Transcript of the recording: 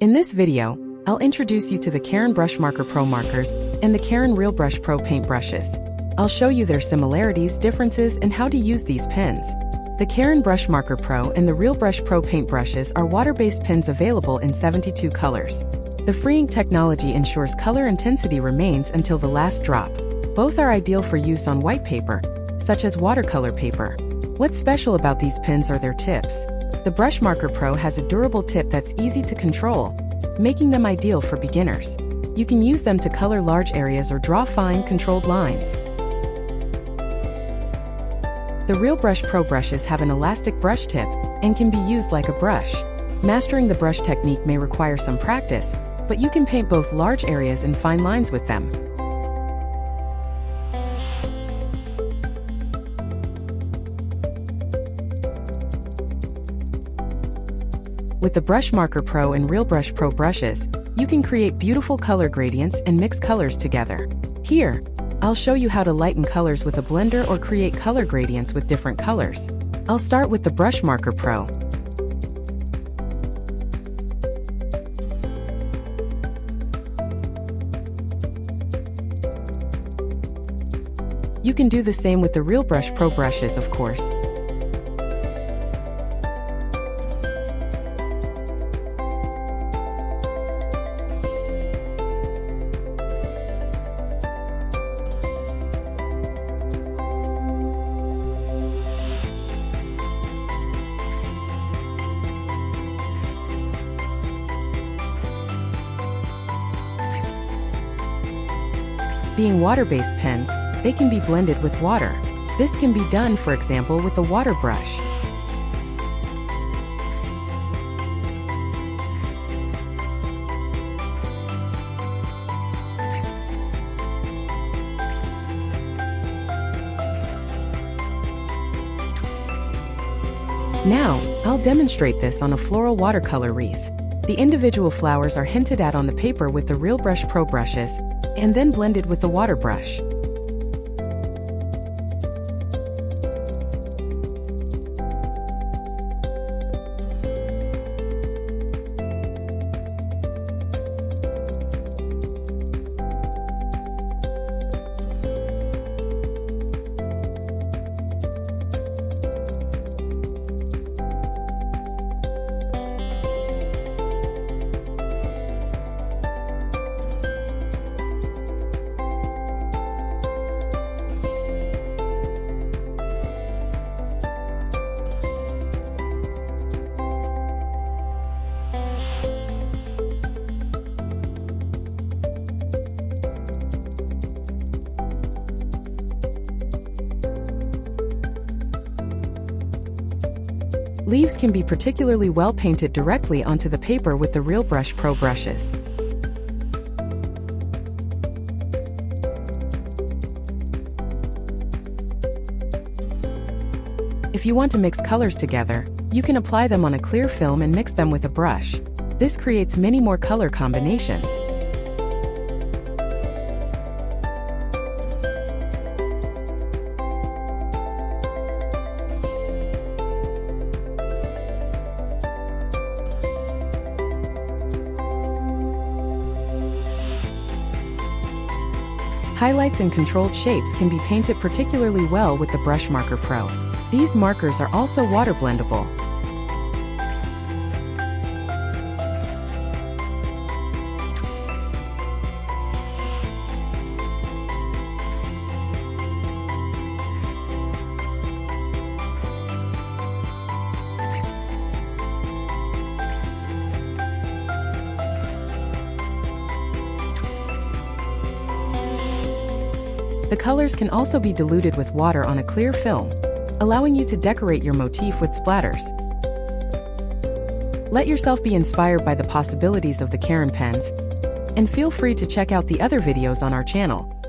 In this video, I'll introduce you to the Karin Brushmarker PRO markers and the Karin Realbrush PRO paintbrushes. I'll show you their similarities, differences, and how to use these pens. The Karin Brushmarker PRO and the Realbrush PRO paintbrushes are water-based pens available in 72 colors. The freeing technology ensures color intensity remains until the last drop. Both are ideal for use on white paper, such as watercolor paper. What's special about these pens are their tips. The Brushmarker PRO has a durable tip that's easy to control, making them ideal for beginners. You can use them to color large areas or draw fine, controlled lines. The Realbrush PRO brushes have an elastic brush tip and can be used like a brush. Mastering the brush technique may require some practice, but you can paint both large areas and fine lines with them. With the Brushmarker PRO and Realbrush PRO brushes, you can create beautiful color gradients and mix colors together. Here, I'll show you how to lighten colors with a blender or create color gradients with different colors. I'll start with the Brushmarker PRO. You can do the same with the Realbrush PRO brushes, of course. Being water-based pens, they can be blended with water. This can be done, for example, with a water brush. Now, I'll demonstrate this on a floral watercolor wreath. The individual flowers are hinted at on the paper with the Realbrush PRO brushes, and then blended with the water brush. Leaves can be particularly well painted directly onto the paper with the Realbrush PRO brushes. If you want to mix colors together, you can apply them on a clear film and mix them with a brush. This creates many more color combinations. Highlights and controlled shapes can be painted particularly well with the Brushmarker PRO. These markers are also water blendable. The colors can also be diluted with water on a clear film, allowing you to decorate your motif with splatters. Let yourself be inspired by the possibilities of the Karin pens, and feel free to check out the other videos on our channel.